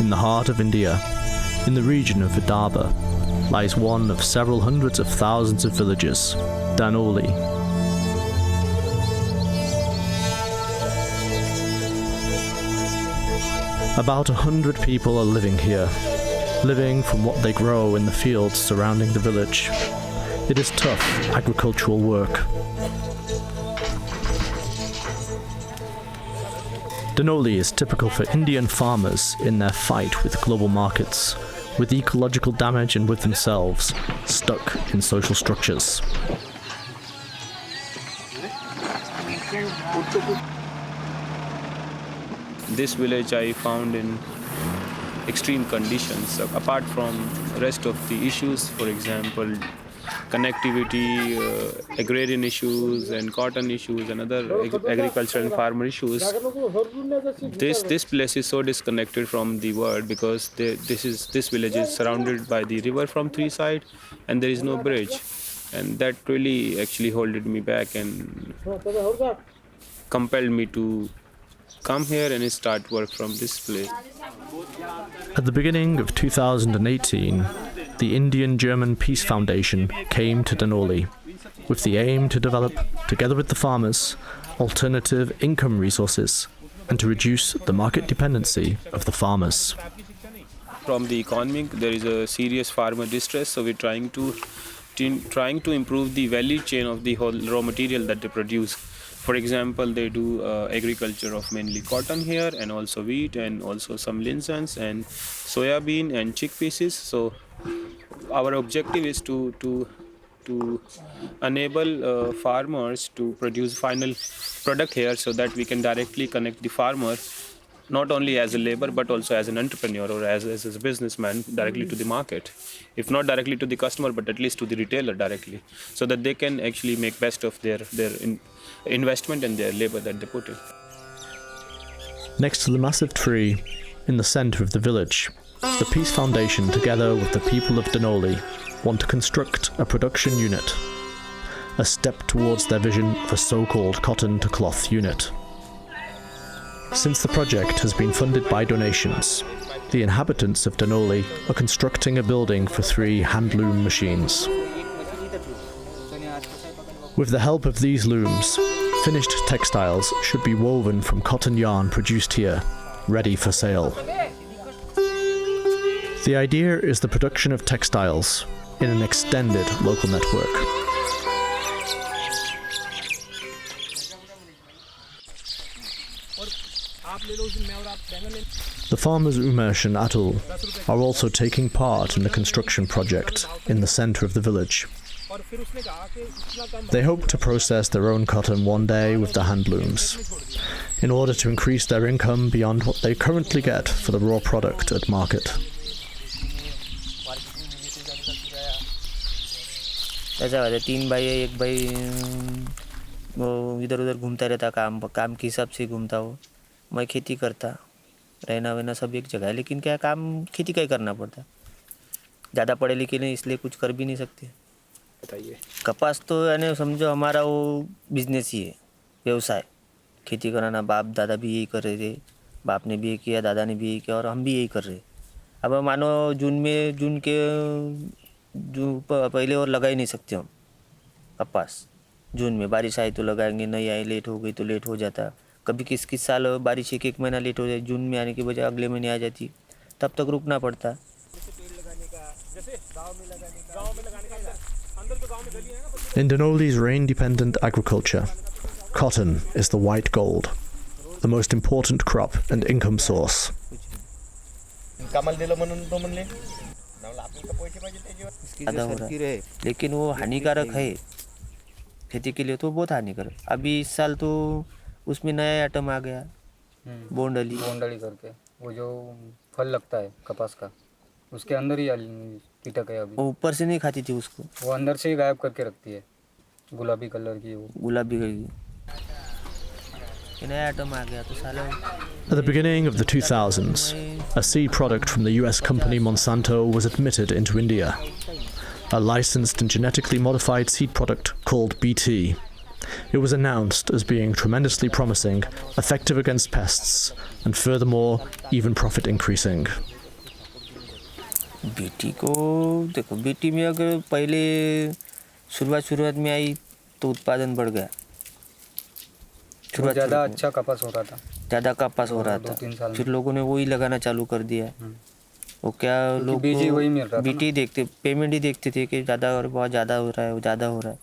In the heart of India, in the region of Vidarbha, lies one of several hundreds of thousands of villages, Dhanoli. About 100 people are living here, living from what they grow in the fields surrounding the village. It is tough agricultural work. Dhanoli is typical for Indian farmers in their fight with global markets, with ecological damage and with themselves, stuck in social structures. This village I found in extreme conditions. Apart from rest of the issues, for example, connectivity, agrarian issues and cotton issues and other agricultural and farmer issues, this place is so disconnected from the world because this village is surrounded by the river from three sides and there is no bridge, and that really actually holded me back and compelled me to come here and start work from this place. At the beginning of 2018, the Indian-German Peace Foundation came to Dhanoli with the aim to develop, together with the farmers, alternative income resources and to reduce the market dependency of the farmers. From the economy, there is a serious farmer distress, so we're trying to improve the value chain of the whole raw material that they produce. For example, they do agriculture of mainly cotton here and also wheat and also some linseeds and soya bean and chickpeas. So our objective is to enable farmers to produce final product here so that we can directly connect the farmer not only as a labor but also as an entrepreneur or as a businessman directly to the market. If not directly to the customer, but at least to the retailer directly, so that they can actually make best of their investment and their labor that they put in. Next to the massive tree in the centre of the village, the Peace Foundation, together with the people of Dhanoli, want to construct a production unit, a step towards their vision of a so-called cotton-to-cloth unit. Since the project has been funded by donations, the inhabitants of Dhanoli are constructing a building for 3 hand-loom machines. With the help of these looms, finished textiles should be woven from cotton yarn produced here, ready for sale. The idea is the production of textiles in an extended local network. The farmers Umesh and Atul are also taking part in the construction project in the centre of the village. They hope to process their own cotton one day with the hand looms, in order to increase their income beyond what they currently get for the raw product at market. तीन भाई एक भाई वो इधर उधर घूमता रहता, काम के हिसाब से घूमता हो। मैं खेती करता, रहना वहना सब एक जगह है, लेकिन क्या काम खेती का ही करना पड़ता। ज़्यादा पढ़े लिखे नहीं, इसलिए कुछ कर भी नहीं सकते। बताइए। कपास तो यानी समझो हमारा वो बिजनेस ही है, व्यवसाय। खेती कराना बाप दादा भी यही कर रहे थे, बाप ने भी यही किया, दादा ने भी यही किया और हम भी यही कर रहे। अब मानो जून के पहले और लगा ही नहीं सकते हम कपास। जून में बारिश आई तो लगाएंगे, नहीं आई लेट हो गई तो लेट हो जाता। कभी किस साल बारिश एक महीना लेट हो जाए, जून में आने की बजाय अगले महीने आ जाती, तब तक रुकना पड़ता। In Dhanoli's rain-dependent agriculture, cotton is the white gold, the most important crop and income source. लेकिन वो हानिकारक है खेती के लिए, तो बहुत हानिकारक। अभी इस साल तो उसमें नया आइटम आ गया, बोंडली करके, वो जो फल लगता है कपास का, उसके अंदर ही कीटक है। अभी वो ऊपर से नहीं खाती थी उसको, वो अंदर से ही गायब करके रखती है, गुलाबी कलर की। वो गुलाबी कलर की नया आइटम आ गया तो साला। At the beginning of the 2000s, a seed product from the US company Monsanto was admitted into India, a licensed and genetically modified seed product called BT. It was announced as being tremendously promising, effective against pests, and furthermore, even profit increasing. BT को देखो, BT में अगर पहले शुरुआत में आई तो उत्पादन बढ़ गया। ज़्यादा अच्छा कपास हो रहा था, ज़्यादा कपास हो रहा था, 2-3 साल फिर लोगों ने वही लगाना चालू कर दिया। वो क्या, लोग बीज ही वही मिल रहा था बीटी ही देखते, पेमेंट ही देखते थे कि ज़्यादा और बहुत ज़्यादा हो रहा है, वो ज़्यादा हो रहा है।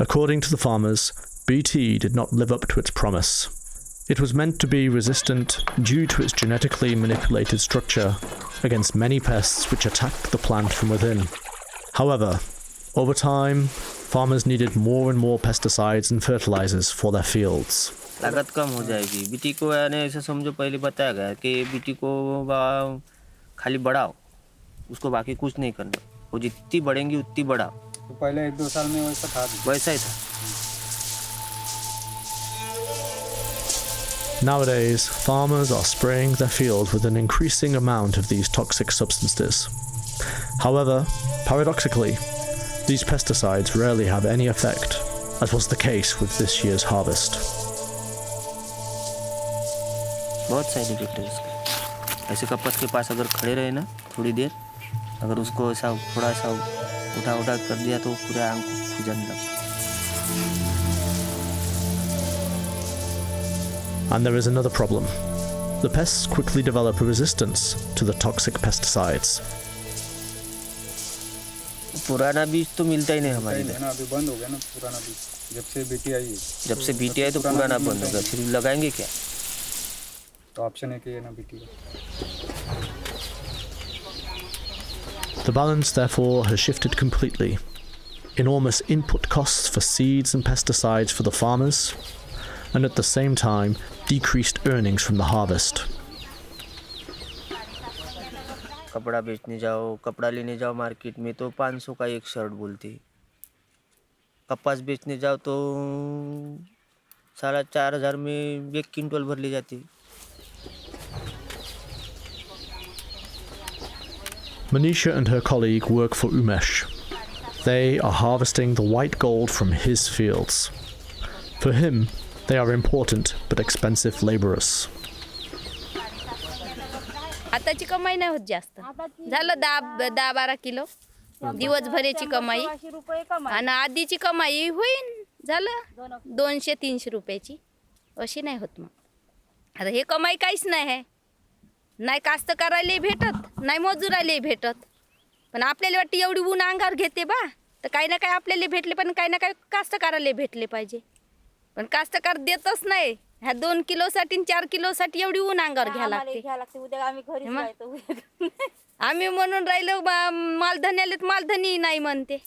According to the farmers, BT did not live up to its promise. It was meant to be resistant due to its genetically manipulated structure against many pests which attack the plant from within. However, over time, farmers needed more and more pesticides and fertilizers for their fields. लागत कम हो जाएगी। BT को यानी ऐसा समझो, पहले बताया गया कि बीटी को खाली बढ़ाओ, उसको बाकी कुछ नहीं करना, वो जितनी बढ़ेंगी उतनी बढ़ाओ। तो पहले 1-2 साल में वैसा था भी। वैसा ही था। Nowadays, farmers are spraying their fields with an increasing amount of these toxic substances. However, paradoxically, these pesticides rarely have any effect, as was the case with this year's harvest. बहुत साइड इफेक्ट है इसके। ऐसे कपास के पास अगर खड़े रहे ना थोड़ी देर, अगर उसको ऐसा थोड़ा सा उठा कर दिया तो पूरा आंख खुजने लगता। And there is another problem. The pests quickly develop a resistance to the toxic pesticides. पुराना बीज तो मिलता ही नहीं हमारे है ना, अभी बंद हो गया ना पुराना बीज, जब से बीटी आई है। जब से बीटी आई तो पुराना बंद हो गया, फिर लगाएंगे क्या? तो ऑप्शन है कि ये ना BT. The balance, therefore, has shifted completely. Enormous input costs for seeds and pesticides for the farmers, and at the same time, decreased earnings from the harvest. कपड़ा बेचने जाओ, कपड़ा लेने जाओ मार्केट में तो 500 का एक शर्ट बोलते। कपास बेचने जाओ तो 4,500 में 1 क्विंटल भर ले जाते। Manisha and her colleague work for Umesh. They are harvesting the white gold from his fields. For him, they are important but expensive laborers. आताची कमाई नाही होत जास्त, झालं 10-12 किलो दिवसभराची कमाई, आणि आधीची कमाई होईन झालं 200-300 रुपयाची, अशी नाही होत। मग आता हे कमाई काहीच नाही आहे, नाही कास्तकाराला भेटत, नाही मजुराला भेटत, पण आपल्याला वाटतं एवढी ऊन अंगावर घेते बा, तर काही ना काही आपल्याला भेटले, पण काही ना काही कास्तकाराला भेटले पाहिजे, पण कास्तकार देतच नाही। ह्या 2 किलोसाठी 4 किलोसाठी एवढी ऊन अंगावर घ्या लागते। उद्या आम्ही घरीच राहतो। आम्ही म्हणून राहिलो मालधनी मालधनी नाही म्हणते,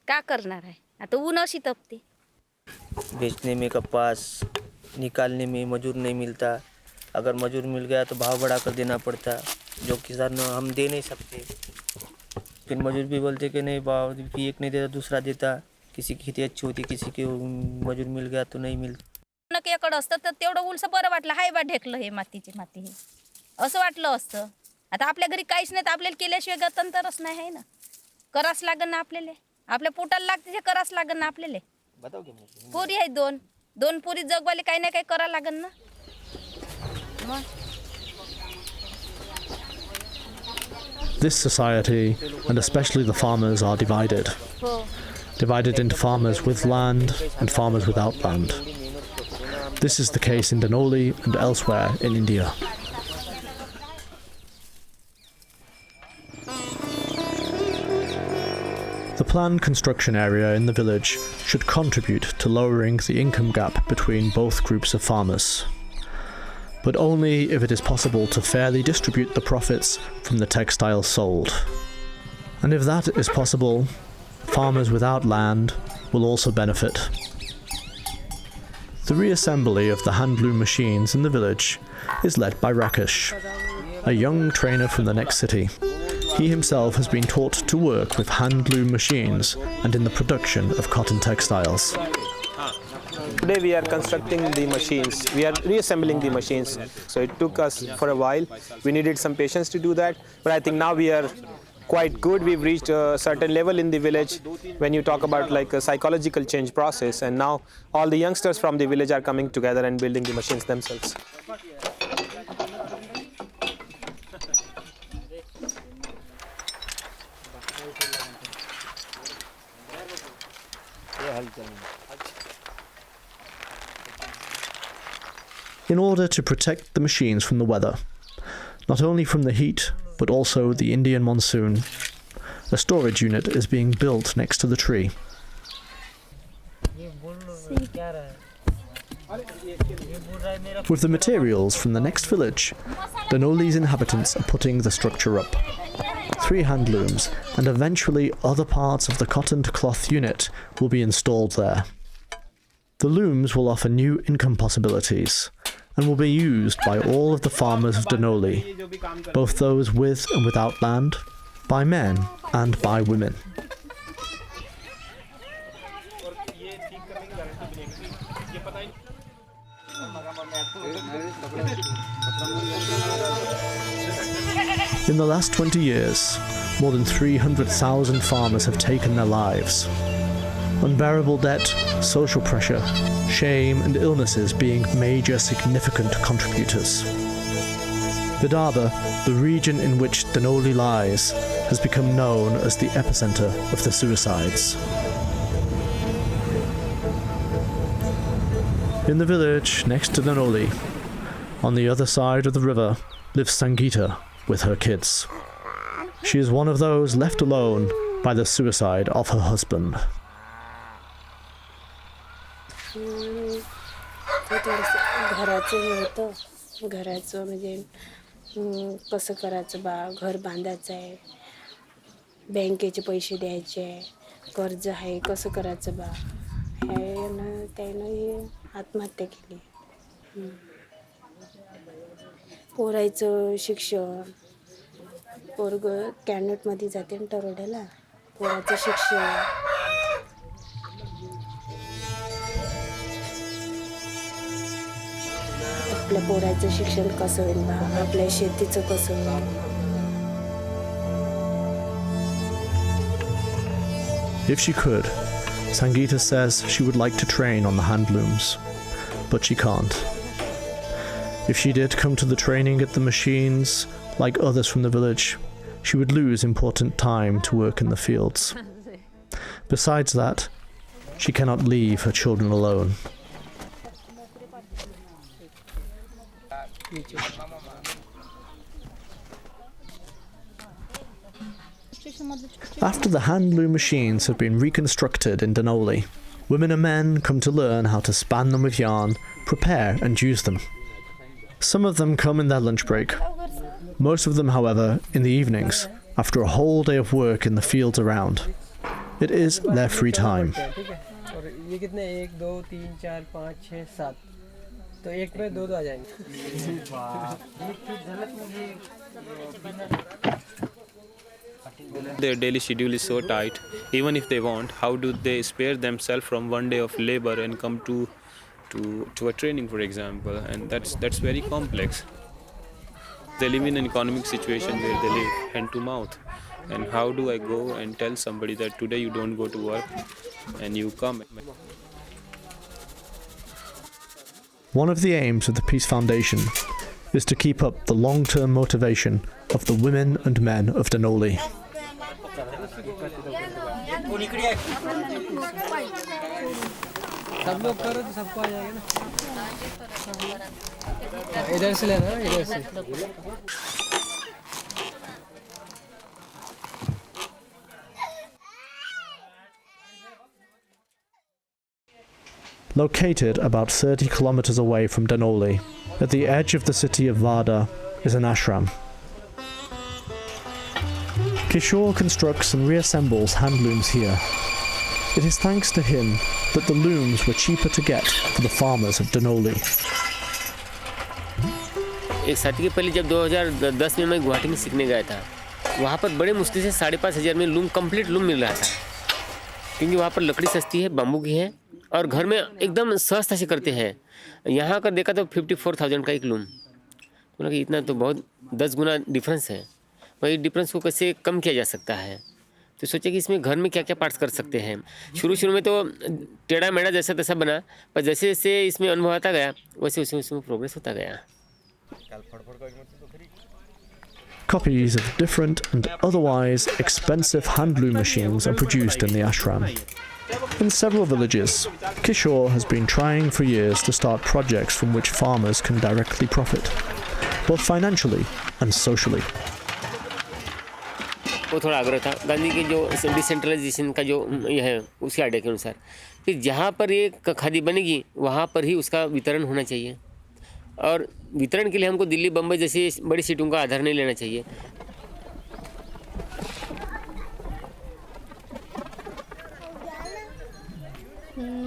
का करणार आहे आता, ऊन अशी तपते। बेचने में कपास निकालने में मजूर नहीं मिलता, अगर मजूर मिल गया तो भाव बढ़ा कर देना पड़ता, जो किसान हम दे नहीं सकते। फिर मजूर भी बोलते कि नहीं भाव एक नहीं देता दूसरा देता, किसी की खेती अच्छी होती, किसी के मजूर मिल गया तो नहीं मिलता। एकडं असतं तर तेवढं उलसं बरं वाटलं, हाय बा ढेकलं हे मातीची माती हे असं वाटलं असतं। आता आपल्या घरी काहीच नाही तर आपल्याला केल्याशिवाय गतंतरच नाही आहे ना, करास लागन ना आपल्याला, आपल्या पोटाला लागते ते करास लागन ना आपल्याला। पोरी आहेत 2 पोरी जगवाले काही ना काही करा लागन ना मग। This society, and especially the farmers, are divided. Divided into farmers with land and farmers without land. This is the case in Dhanoli and elsewhere in India. The planned construction area in the village should contribute to lowering the income gap between both groups of farmers, but only if it is possible to fairly distribute the profits from the textiles sold. And if that is possible, farmers without land will also benefit. The reassembly of the hand loom machines in the village is led by Rakesh, a young trainer from the next city. He himself has been taught to work with hand loom machines and in the production of cotton textiles. Today we are constructing the machines, we are reassembling the machines. So it took us for a while, we needed some patience to do that, but I think now we are quite good. We've reached a certain level in the village when you talk about like a psychological change process, and now all the youngsters from the village are coming together and building the machines themselves. In order to protect the machines from the weather, not only from the heat, but also the Indian monsoon, a storage unit is being built next to the tree. With the materials from the next village, Dhanoli's inhabitants are putting the structure up. 3 hand looms and eventually other parts of the cotton to cloth unit will be installed there. The looms will offer new income possibilities and will be used by all of the farmers of Dhanoli, both those with and without land, by men and by women. In the last 20 years, more than 300,000 farmers have taken their lives. Unbearable debt, social pressure, shame and illnesses being major significant contributors. Vidarbha, the region in which Dhanoli lies, has become known as the epicentre of the suicides. In the village next to Dhanoli, on the other side of the river, lives Sangeeta with her kids. She is one of those left alone by the suicide of her husband. घराचं हे होतं घराचं म्हणजे कसं करायचं बा घर बांधायचं आहे बँकेचे पैसे द्यायचे आहे कर्ज आहे कसं करायचं बा ह्यानं त्यानं हे आत्महत्या केली पोरायचं शिक्षण पोरगं कॅनटमध्ये जाते ना तरोड्याला पोराचं शिक्षण आपल्या पोराचं शिक्षण कसं होईल बा आपल्या शेतीचं कसं होईल If she could, Sangeeta says she would like to train on the hand looms, but she can't. If she did come to the training at the machines, like others from the village, she would lose important time to work in the fields. Besides that, she cannot leave her children alone. After the hand loom machines have been reconstructed in Dhanoli, women and men come to learn how to span them with yarn, prepare and use them. Some of them come in their lunch break. Most of them, however, in the evenings, after a whole day of work in the fields around. It is their free time. Their daily schedule is so tight. Even if they want, how do they spare themselves from one day of labor and come to a training, for example? And that's very complex. They live in an economic situation where they live hand to mouth. And how do I go and tell somebody that today you don't go to work and you come? One of the aims of the Peace Foundation is to keep up the long-term motivation of the women and men of Dhanoli. Located about 30 kilometers away from Dhanoli, at the edge of the city of Vidarbha, is an ashram. Kishore constructs and reassembles hand looms here. It is thanks to him that the looms were cheaper to get for the farmers of Dhanoli. एक साथी के पहले जब 2010 में मैं गुवाहाटी में सीखने गया था वहाँ पर बड़े मुश्किल से 5,500 में लूम कंप्लीट लूम मिल रहा था क्योंकि वहाँ पर लकड़ी सस्ती है बाम्बू की है और घर में एकदम सहजता से करते हैं यहाँ का देखा तो 54,000 का एक लूम तो कि इतना तो बहुत 10 गुना डिफरेंस है वही डिफरेंस को कैसे कम किया जा सकता है तो सोचा कि इसमें घर में क्या क्या पार्ट्स कर सकते हैं शुरू में तो टेढ़ा मेढ़ा जैसा तैसा बना पर जैसे जैसे इसमें अनुभव आता गया वैसे उसमें प्रोग्रेस होता गया Copies of different and otherwise expensive handloom machines are produced in the ashram. In several villages, Kishore has been trying for years to start projects from which farmers can directly profit, both financially and socially. वो थोड़ा आग्रह था गांधी के जो decentralisation का जो ये है उसके आइडिया के अनुसार, फिर जहाँ पर ये खादी बनेगी वहाँ पर ही उसका वितरण होना चाहिए, और वितरण के लिए हमको दिल्ली बम्बई जैसी बड़ी सिटियों का आधार नहीं लेना चाहिए।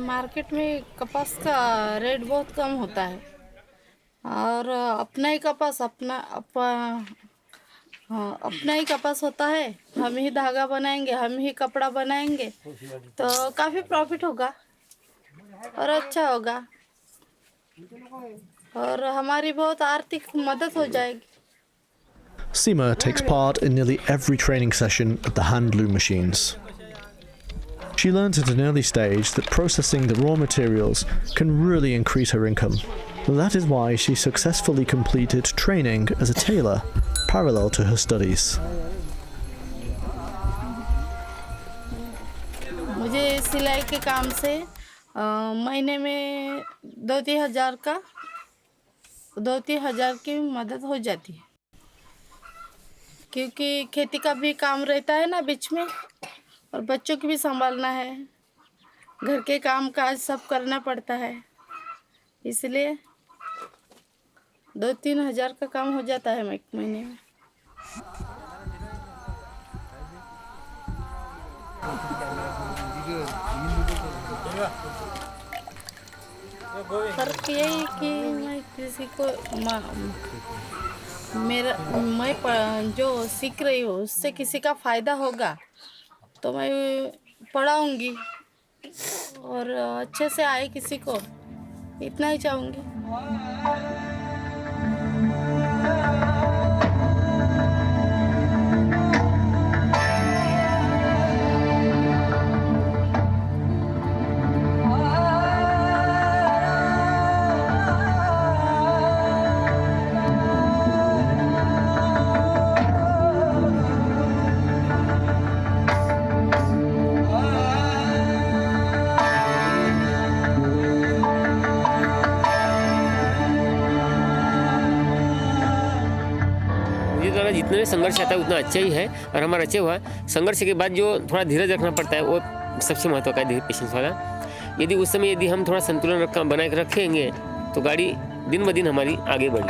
मार्केट में कपास का रेट बहुत कम होता है, और अपना ही कपास अपना ही कपास होता है। हम ही धागा बनाएंगे, हम ही कपड़ा बनाएंगे, तो काफ़ी प्रॉफिट होगा और अच्छा होगा, और हमारी बहुत आर्थिक मदद हो जाएगी। Seema takes part in nearly every training session at the handloom machines. She learns at an early stage that processing the raw materials can really increase her income. That is why she successfully completed training as a tailor parallel to her studies. मुझे सिलाई के काम से महीने में 2-3 हज़ार की मदद हो जाती है, क्योंकि खेती का भी काम रहता है ना बीच में, और बच्चों की भी संभालना है, घर के काम काज सब करना पड़ता है, इसलिए 2-3 हज़ार का काम हो जाता है महीने में। फर्क यही कि मैं किसी को मैं जो सीख रही हूँ उससे किसी का फ़ायदा होगा तो मैं पढ़ाऊँगी, और अच्छे से आए किसी को, इतना ही चाहूँगी। जितने में संघर्ष आता है उतना अच्छा ही है, और हमारा अच्छा हुआ। संघर्ष के बाद जो थोड़ा धीरज रखना पड़ता है वो सबसे महत्व का है, पेशेंस वाला। यदि उस समय यदि हम थोड़ा संतुलन बना के रखेंगे तो गाड़ी दिन ब दिन हमारी आगे बढ़ी।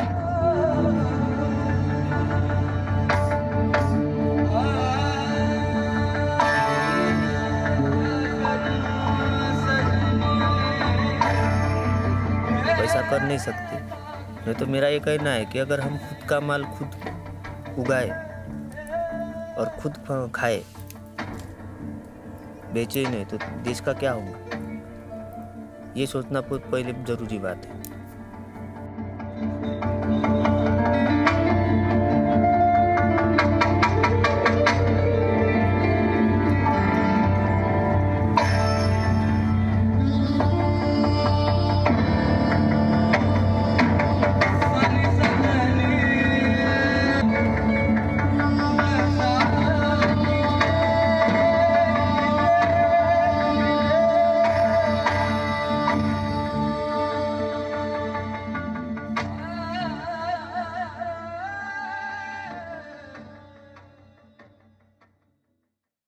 पैसा कर नहीं सकते, नहीं तो मेरा ये कहना है कि अगर हम खुद का माल खुद उगाए और खुद खाए, बेचे ही नहीं, तो देश का क्या होगा, ये सोचना बहुत पहले ज़रूरी बात है।